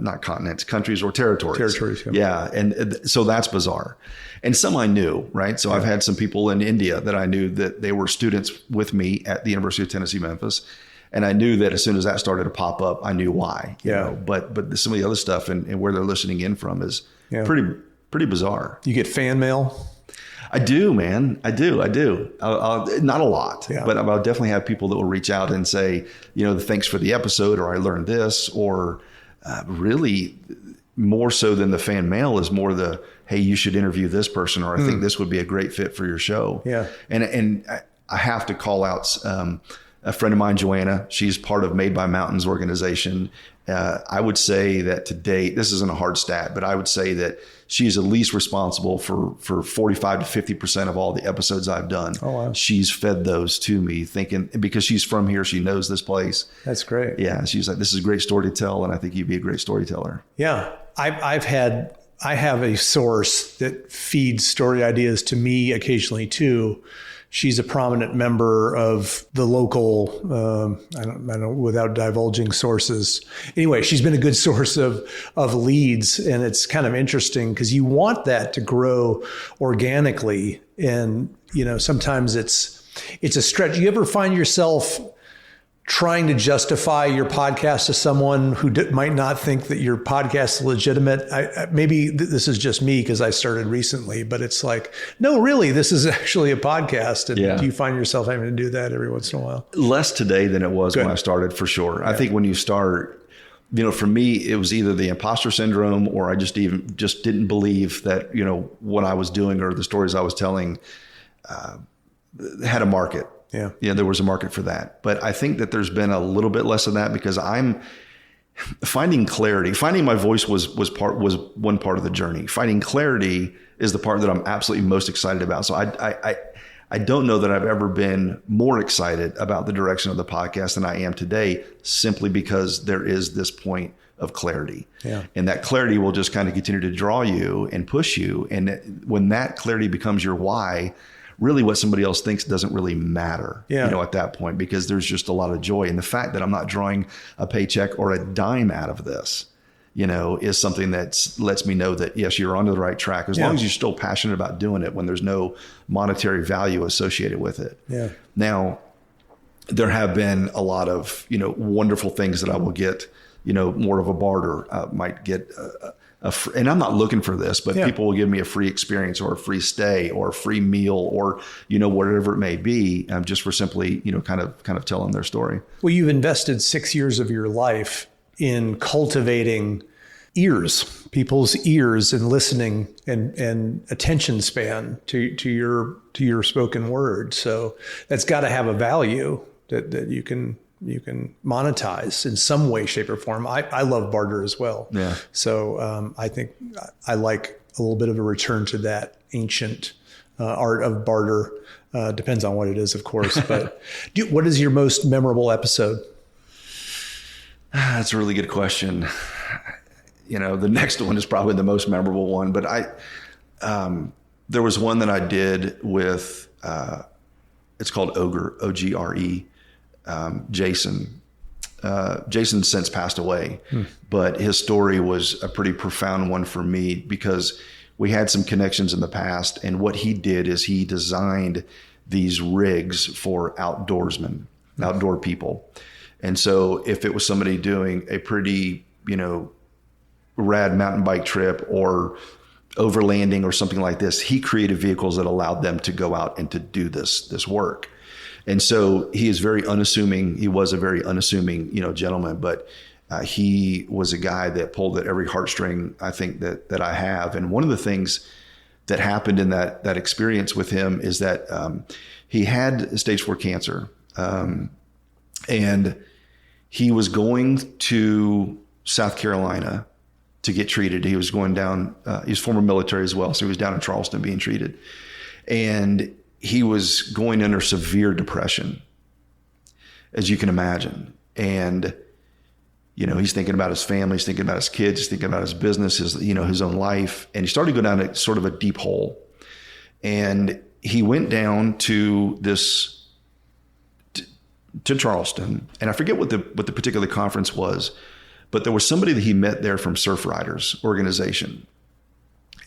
not continents, countries or territories. Territories, yeah. And so that's bizarre. And some I knew, right? So I've had some people in India that I knew that they were students with me at the University of Tennessee, Memphis. And I knew that as soon as that started to pop up, I knew why. You know? But some of the other stuff and where they're listening in from is pretty bizarre. You get fan mail? I do, man. I do. I'll not a lot, but I'll definitely have people that will reach out and say, you know, thanks for the episode, or I learned this, or really more so than the fan mail is more the, hey, you should interview this person, or I think this would be a great fit for your show. Yeah. And I have to call out a friend of mine, Joanna. She's part of Made by Mountains organization. I would say that to date, this isn't a hard stat, but I would say that she's at least responsible for 45 to 50% of all the episodes I've done. Oh, wow. She's fed those to me thinking, because she's from here, she knows this place. That's great. Yeah. She's like, this is a great story to tell. And I think you'd be a great storyteller. Yeah. I have a source that feeds story ideas to me occasionally too. She's a prominent member of the local, I don't know, without divulging sources. Anyway, she's been a good source of leads, and it's kind of interesting because you want that to grow organically. And, you know, sometimes it's a stretch. You ever find yourself trying to justify your podcast to someone who might not think that your podcast is legitimate? Maybe this is just me because I started recently, but it's like, no, really, this is actually a podcast. And do you find yourself having to do that every once in a while? Less today than it was when I started, for sure. I think when you start, you know, for me, it was either the imposter syndrome, or I just didn't believe that, you know, what I was doing or the stories I was telling had a market. Yeah, there was a market for that. But I think that there's been a little bit less of that because I'm finding clarity. Finding my voice was one part of the journey. Finding clarity is the part that I'm absolutely most excited about. So I don't know that I've ever been more excited about the direction of the podcast than I am today, simply because there is this point of clarity. Yeah. And that clarity will just kind of continue to draw you and push you. And when that clarity becomes your why, really what somebody else thinks doesn't really matter, you know, at that point, because there's just a lot of joy. And the fact that I'm not drawing a paycheck or a dime out of this, you know, is something that lets me know that, yes, you're onto the right track, as long as you're still passionate about doing it when there's no monetary value associated with it. Yeah. Now, there have been a lot of, you know, wonderful things that I will get, you know, more of a barter. Might get and I'm not looking for this, but people will give me a free experience or a free stay or a free meal or, you know, whatever it may be, just for simply, you know, kind of telling their story. Well, you've invested 6 years of your life in cultivating people's ears and listening and attention span to your spoken word. So that's got to have a value that you can monetize in some way, shape, or form. I love barter as well. Yeah. So I think I like a little bit of a return to that ancient art of barter. Depends on what it is, of course. But what is your most memorable episode? That's a really good question. The next one is probably the most memorable one, but there was one that I did with, it's called Ogre, O-G-R-E, Jason. Jason's since passed away, but his story was a pretty profound one for me because we had some connections in the past. And what he did is he designed these rigs for outdoorsmen, outdoor people. And so if it was somebody doing a pretty, rad mountain bike trip or overlanding or something like this, he created vehicles that allowed them to go out and to do this work. And so he is very unassuming. He was a very unassuming, gentleman, but he was a guy that pulled at every heartstring I think that I have. And one of the things that happened in that experience with him is that he had stage 4 cancer. And he was going to South Carolina to get treated. He was going down, he was former military as well. So he was down in Charleston being treated. And he was going under severe depression, as you can imagine. And, he's thinking about his family, he's thinking about his kids, he's thinking about his business, his own life. And he started to go down sort of a deep hole. And he went down to Charleston. And I forget what the particular conference was, but there was somebody that he met there from Surf Riders organization.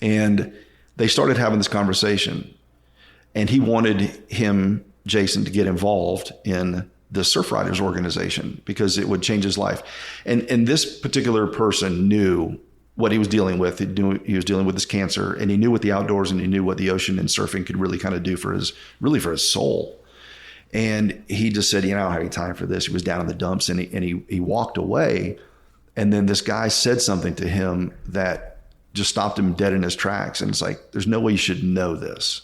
And they started having this conversation. And he wanted Jason, to get involved in the Surf Riders organization because it would change his life. And this particular person knew what he was dealing with. He knew he was dealing with this cancer, and he knew what the outdoors and he knew what the ocean and surfing could really kind of do for his soul. And he just said, I don't have any time for this. He was down in the dumps, and he walked away. And then this guy said something to him that just stopped him dead in his tracks. And it's like, there's no way you should know this.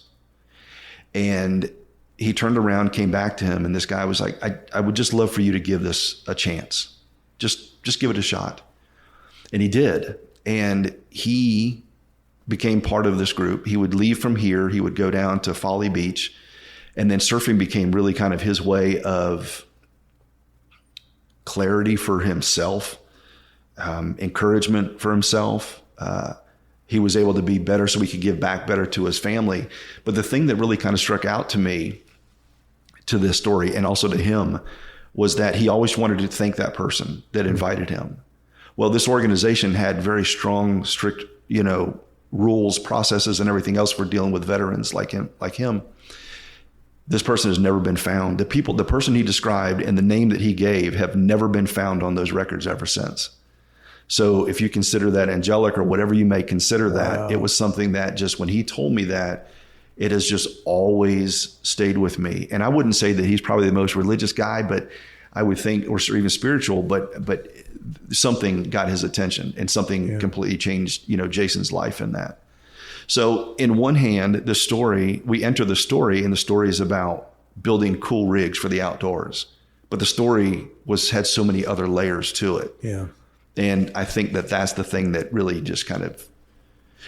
And he turned around, came back to him, and this guy was like, I would just love for you to give this a chance. Just give it a shot. And he did. And he became part of this group. He would leave from here. He would go down to Folly Beach. And then surfing became really kind of his way of clarity for himself, encouragement for himself. He was able to be better so he could give back better to his family. But the thing that really kind of struck out to me, to this story and also to him, was that he always wanted to thank that person that invited him. Well, this organization had very strong, strict, rules, processes, and everything else for dealing with veterans like him. This person has never been found. The person he described and the name that he gave have never been found on those records ever since. So if you consider that angelic or whatever you may consider that, it was something that just when he told me that, it has just always stayed with me. And I wouldn't say that he's probably the most religious guy, but I would think, or even spiritual, but something got his attention and something completely changed, Jason's life in that. So in one hand, we enter the story, and the story is about building cool rigs for the outdoors. But the story had so many other layers to it. Yeah. And I think that's the thing that really just kind of,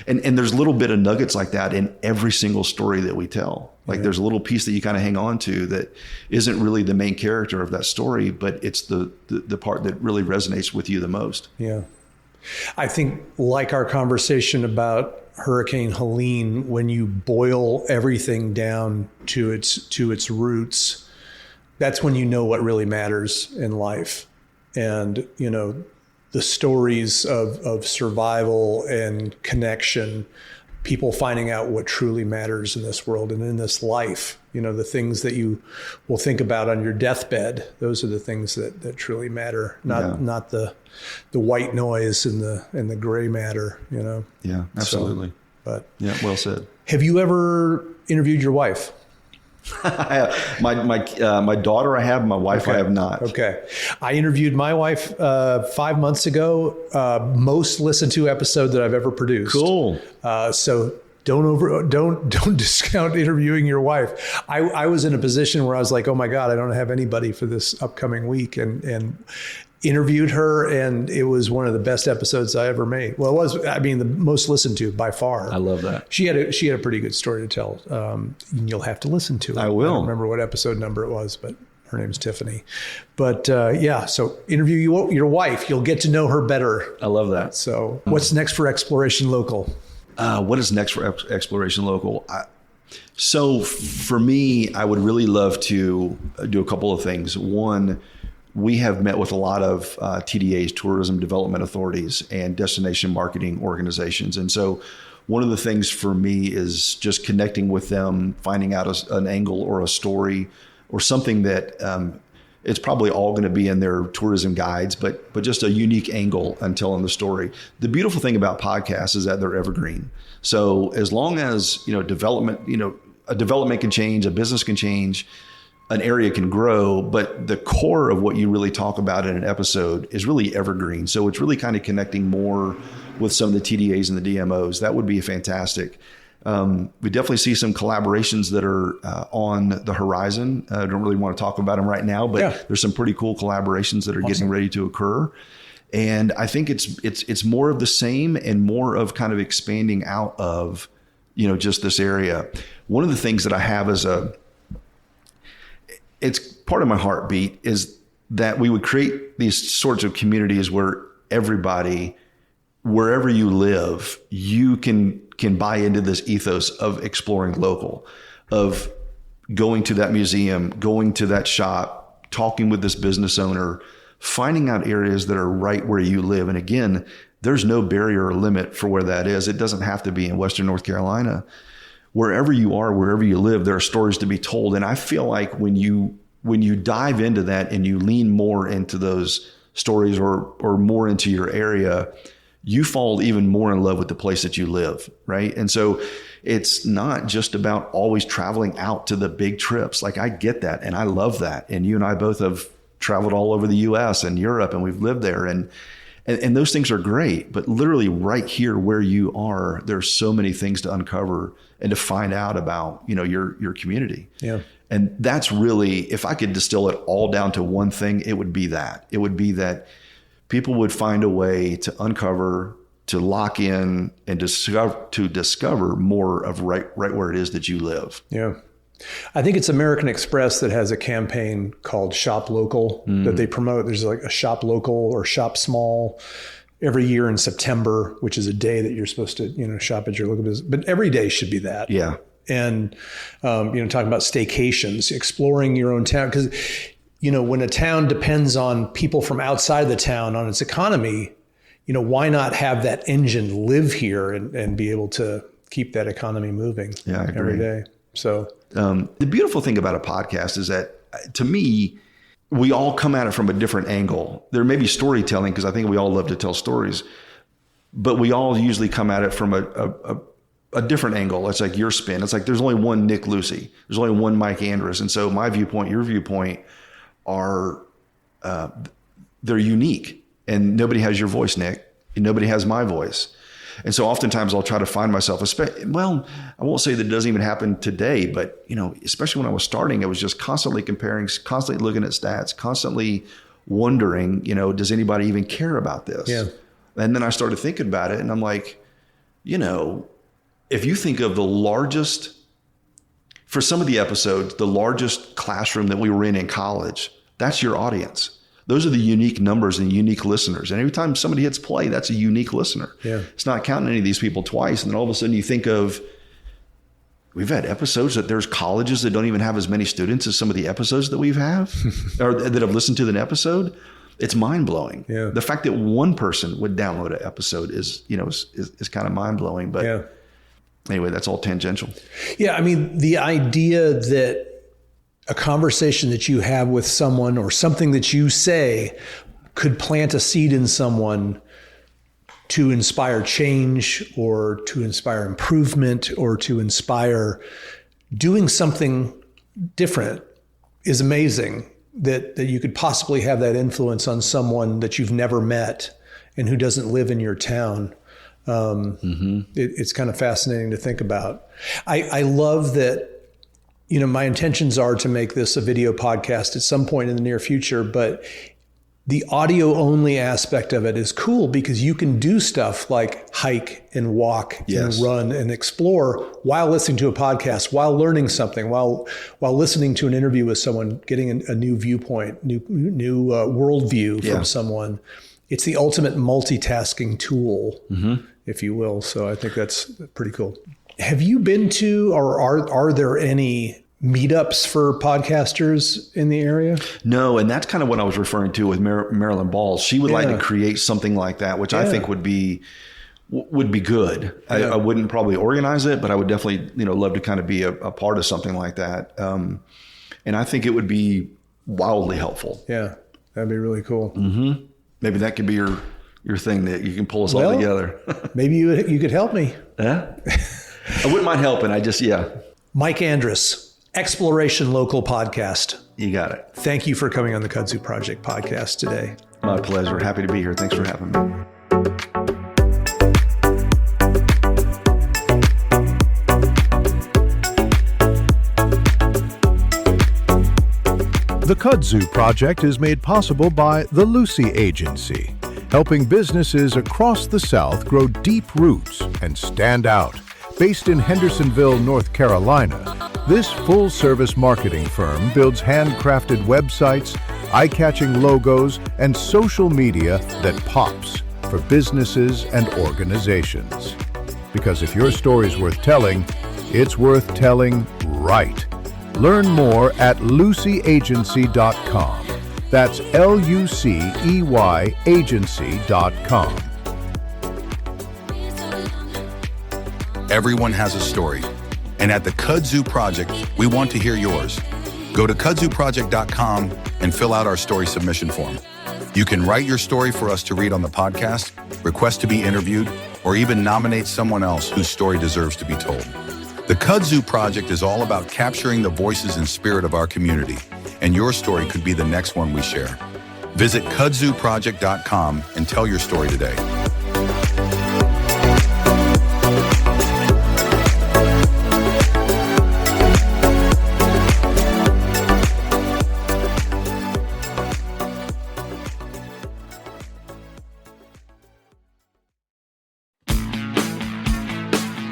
and there's a little bit of nuggets like that in every single story that we tell. Like there's a little piece that you kind of hang on to that isn't really the main character of that story, but it's the part that really resonates with you the most. Yeah. I think like our conversation about Hurricane Helene, when you boil everything down to its roots, that's when you know what really matters in life. And, the stories of survival and connection, people finding out what truly matters in this world and in this life, the things that you will think about on your deathbed, those are the things that truly matter, not the white noise and the gray matter, Yeah, absolutely. So, well said. Have you ever interviewed your wife? My daughter I have, my wife Okay. I have not. Okay. I interviewed my wife 5 months ago, most listened to episode that I've ever produced. Cool. So don't discount interviewing your wife. I was in a position where I was like, oh my God, I don't have anybody for this upcoming week, and interviewed her, and it was one of the best episodes I ever made. Well, it was, I mean, the most listened to by far. I love that. She had a pretty good story to tell. You'll have to listen to it. I will. I don't remember what episode number it was, but her name's Tiffany. But so interview your wife. You'll get to know her better. I love that. So what's next for Exploration Local? What is next for Exploration Local? So for me, I would really love to do a couple of things. One, we have met with a lot of TDAs, tourism development authorities, and destination marketing organizations. And so one of the things for me is just connecting with them, finding out an angle or a story or something that it's probably all going to be in their tourism guides, but just a unique angle on telling the story. The beautiful thing about podcasts is that they're evergreen. So as long as, development, a development can change, a business can change, an area can grow, but the core of what you really talk about in an episode is really evergreen. So it's really kind of connecting more with some of the TDAs and the DMOs. That would be fantastic. We definitely see some collaborations that are on the horizon. I don't really want to talk about them right now, but there's some pretty cool collaborations that are getting ready to occur. And I think it's more of the same and more of kind of expanding out of, just this area. One of the things that I have as it's part of my heartbeat is that we would create these sorts of communities where everybody, wherever you live, you can buy into this ethos of exploring local, of going to that museum, going to that shop, talking with this business owner, finding out areas that are right where you live. And again, there's no barrier or limit for where that is. It doesn't have to be in Western North Carolina. Wherever you are, wherever you live, there are stories to be told. And I feel like when you dive into that and you lean more into those stories or more into your area, you fall even more in love with the place that you live, right? And so it's not just about always traveling out to the big trips. Like, I get that and I love that. And you and I both have traveled all over the US and Europe, and we've lived there, and those things are great. But literally right here where you are, there's so many things to uncover and to find out about, your community. Yeah. And that's really, if I could distill it all down to one thing, it would be that. It would be that people would find a way to uncover, to lock in, and discover more of right where it is that you live. Yeah. I think it's American Express that has a campaign called Shop Local that they promote. There's like a Shop Local or Shop Small every year in September, which is a day that you're supposed to, shop at your local business. But every day should be that. Yeah. And, talking about staycations, exploring your own town. Because, when a town depends on people from outside the town on its economy, why not have that engine live here and be able to keep that economy moving every day? So the beautiful thing about a podcast is that, to me, we all come at it from a different angle. There may be storytelling, because I think we all love to tell stories, but we all usually come at it from a different angle. It's like your spin. It's like there's only one Nick Lucy. There's only one Mike Andress. And so my viewpoint, your viewpoint are, they're unique, and nobody has your voice, Nick, and nobody has my voice. And so oftentimes I'll try to find myself, I won't say that it doesn't even happen today, but, especially when I was starting, I was just constantly comparing, constantly looking at stats, constantly wondering, does anybody even care about this? Yeah. And then I started thinking about it, and I'm like, if you think of for some of the episodes, the largest classroom that we were in college, that's your audience. Those are the unique numbers and unique listeners. And every time somebody hits play, that's a unique listener. Yeah. It's not counting any of these people twice. And then all of a sudden you think of, we've had episodes that there's colleges that don't even have as many students as some of the episodes that we've have or that have listened to an episode. It's mind blowing. Yeah. The fact that one person would download an episode is kind of mind blowing. But anyway, that's all tangential. Yeah. I mean, the idea that a conversation that you have with someone or something that you say could plant a seed in someone to inspire change or to inspire improvement or to inspire doing something different is amazing. That you could possibly have that influence on someone that you've never met and who doesn't live in your town. It's kind of fascinating to think about. I love that, my intentions are to make this a video podcast at some point in the near future, but the audio only aspect of it is cool because you can do stuff like hike and walk and run and explore while listening to a podcast, while learning something, while listening to an interview with someone, getting a new viewpoint, new worldview from someone. It's the ultimate multitasking tool, if you will. So I think that's pretty cool. Have you been to, or are there any meetups for podcasters in the area? No, and that's kind of what I was referring to with Marilyn Balls. She would like to create something like that, which I think would be good. I wouldn't probably organize it, but I would definitely love to kind of be a part of something like that. And I think it would be wildly helpful. Yeah, that'd be really cool. Maybe that could be your thing, that you can pull us all together. Maybe you could help me. Yeah, I wouldn't mind helping. Mike Andress, Exploration Local Podcast. You got it. Thank you for coming on the Kudzu Project podcast today. My pleasure. Happy to be here. Thanks for having me. The Kudzu Project is made possible by the Lucy Agency, helping businesses across the South grow deep roots and stand out. Based in Hendersonville, North Carolina, this full-service marketing firm builds handcrafted websites, eye-catching logos, and social media that pops for businesses and organizations. Because if your story's worth telling, it's worth telling right. Learn more at lucyagency.com. That's LUCEY agency.com. Everyone has a story, and at the Kudzu Project, we want to hear yours. Go to kudzuproject.com and fill out our story submission form. You can write your story for us to read on the podcast, request to be interviewed, or even nominate someone else whose story deserves to be told. The Kudzu Project is all about capturing the voices and spirit of our community, and your story could be the next one we share. Visit kudzuproject.com and tell your story today.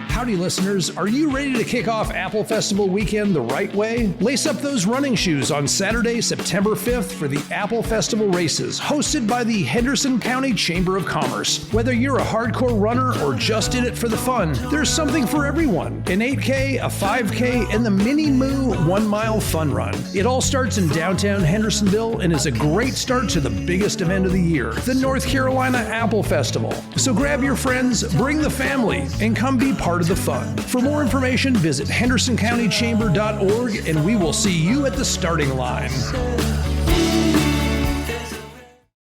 Howdy, listeners. Are you ready to kick off Apple Festival weekend the right way? Lace up those running shoes on Saturday, September 5th for the Apple Festival races, hosted by the Henderson County Chamber of Commerce. Whether you're a hardcore runner or just in it for the fun, there's something for everyone. An 8K, a 5K, and the Mini Moo 1 mile fun run. It all starts in downtown Hendersonville and is a great start to the biggest event of the year, the North Carolina Apple Festival. So grab your friends, bring the family, and come be part of the fun. For more information, visit hendersoncountychamber.org, and we will see you at the starting line.